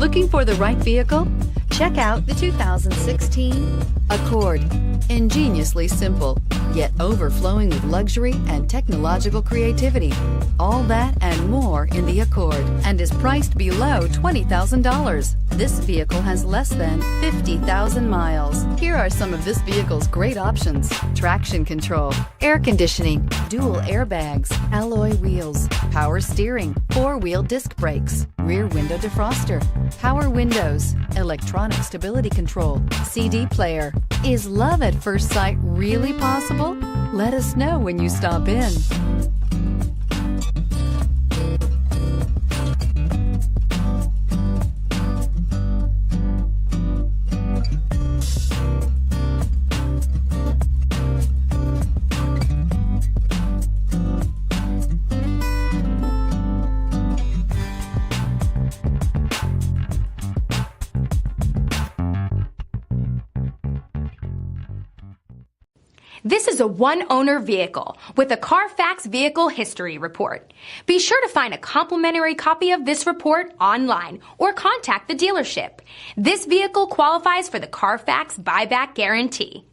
Looking for the right vehicle? Check out the 2016 Accord. Ingeniously simple, yet overflowing with luxury and technological creativity. All that and more in the Accord, and is priced below $20,000. This vehicle has less than 50,000 miles. Here are some of this vehicle's great options: traction control, air conditioning, dual airbags, alloy wheels, power steering, four-wheel disc brakes, rear window defroster, power windows, electronic stability control, CD player. Is love at first sight really possible? Let us know when you stop in. This is a one-owner vehicle with a Carfax Vehicle History Report. Be sure to find a complimentary copy of this report online or contact the dealership. This vehicle qualifies for the Carfax Buyback Guarantee.